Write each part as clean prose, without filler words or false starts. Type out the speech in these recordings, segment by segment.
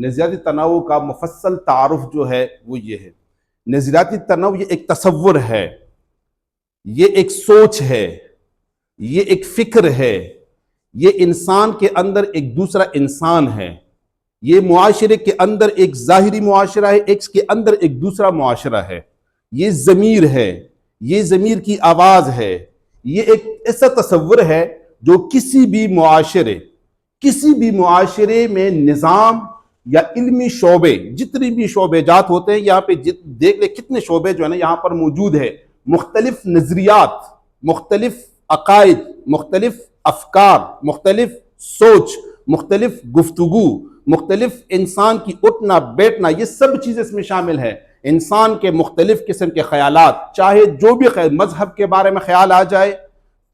नज़रियाती तनव्वुह का मुफस्सल तारुफ जो है वो ये है। नज़रियाती तनव्वुह ये एक तसव्वुर है, ये एक सोच है, ये एक फिक्र है, ये इंसान के अंदर एक दूसरा इंसान है, ये मुआशरे के अंदर एक ज़ाहिरी मुआशरा है, एक के अंदर एक दूसरा मुआशरा है, ये ज़मीर है, ये ज़मीर की आवाज़ है, ये एक ऐसा तसव्वुर है जो किसी भी मुआशरे में निज़ाम या इल्मी शोबे, जितने भी शोबेजात होते हैं, यहाँ पे देख ले कितने शोबे जो है ना यहाँ पर मौजूद है, मुख्तलिफ नजरियात, मुख्तलिफ अकायद, मुख्तलिफ अफकार, मुख्तलिफ सोच, मुख्तलिफ गुफ्तगू, मुख्तलिफ इंसान की उठना बैठना, ये सब चीज़ें इसमें शामिल है। इंसान के मुख्तलिफ किस्म के ख्यालात, चाहे जो भी मजहब के बारे में ख्याल आ जाए,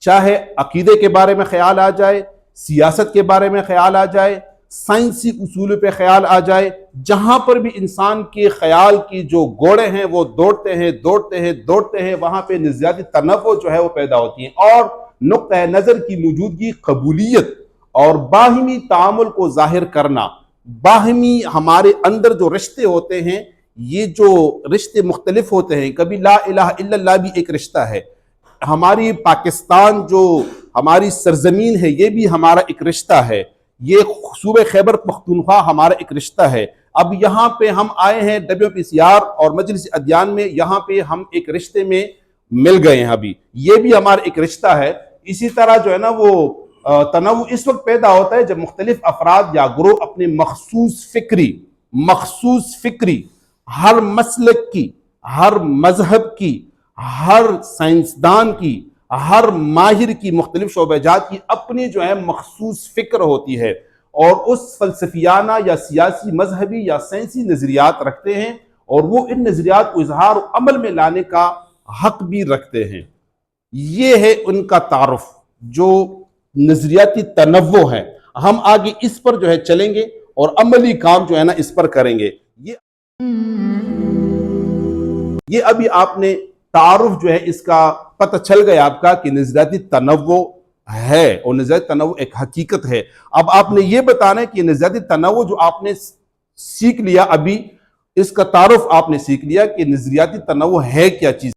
चाहे अकीदे के बारे में ख्याल आ जाए, सियासत के बारे में ख्याल आ जाए, साइंसी उसूल पे ख्याल आ जाए, जहां पर भी इंसान के ख्याल की जो गोड़े हैं वो दौड़ते हैं, वहां पे नज़रियाती तनव्वुह जो है वो पैदा होती है। और नुक्ता नज़र की मौजूदगी, कबूलियत और बाहिमी तामुल को जाहिर करना, बाहिमी हमारे अंदर जो रिश्ते होते हैं, ये जो रिश्ते मुख्तलिफ होते हैं, कभी ला इलाहा इल्लल्लाह भी एक रिश्ता है, हमारी पाकिस्तान जो हमारी सरजमीन है ये भी हमारा एक रिश्ता है, ये सूबे खैबर पख्तूनख्वा हमारा एक रिश्ता है। अब यहाँ पे हम आए हैं WPCR और मजलिस अदयान में, यहाँ पे हम एक रिश्ते में मिल गए हैं, अभी ये भी हमारा एक रिश्ता है। इसी तरह जो है ना वो तनव्वुह इस वक्त पैदा होता है जब मुख्तलिफ अफराद या ग्रोह अपने मखसूस फिक्री हर मसलक की, हर मजहब की, हर साइंसदान की, हर माहिर की, मुख्तलिफ शोबेजात की अपनी जो है मखसूस फिक्र होती है और उस फलसफियाना या सियासी, मजहबी या साइंसी नजरियात रखते हैं और वो इन नजरियात को इजहार अमल में लाने का हक भी रखते हैं। ये है उनका तारुफ जो नजरियाती तनव्वुह है। हम आगे इस पर जो है चलेंगे और अमली काम जो है ना इस पर करेंगे। ये अभी आपने तारुफ जो है इसका पता चल गया आपका कि नज़रियाती तनव्वुह है और नज़रियाती तनव्वुह एक हकीकत है। अब आपने ये बताना है कि नज़रियाती तनव्वुह जो आपने सीख लिया, अभी इसका तारुफ आपने सीख लिया कि नज़रियाती तनव्वुह है क्या चीज।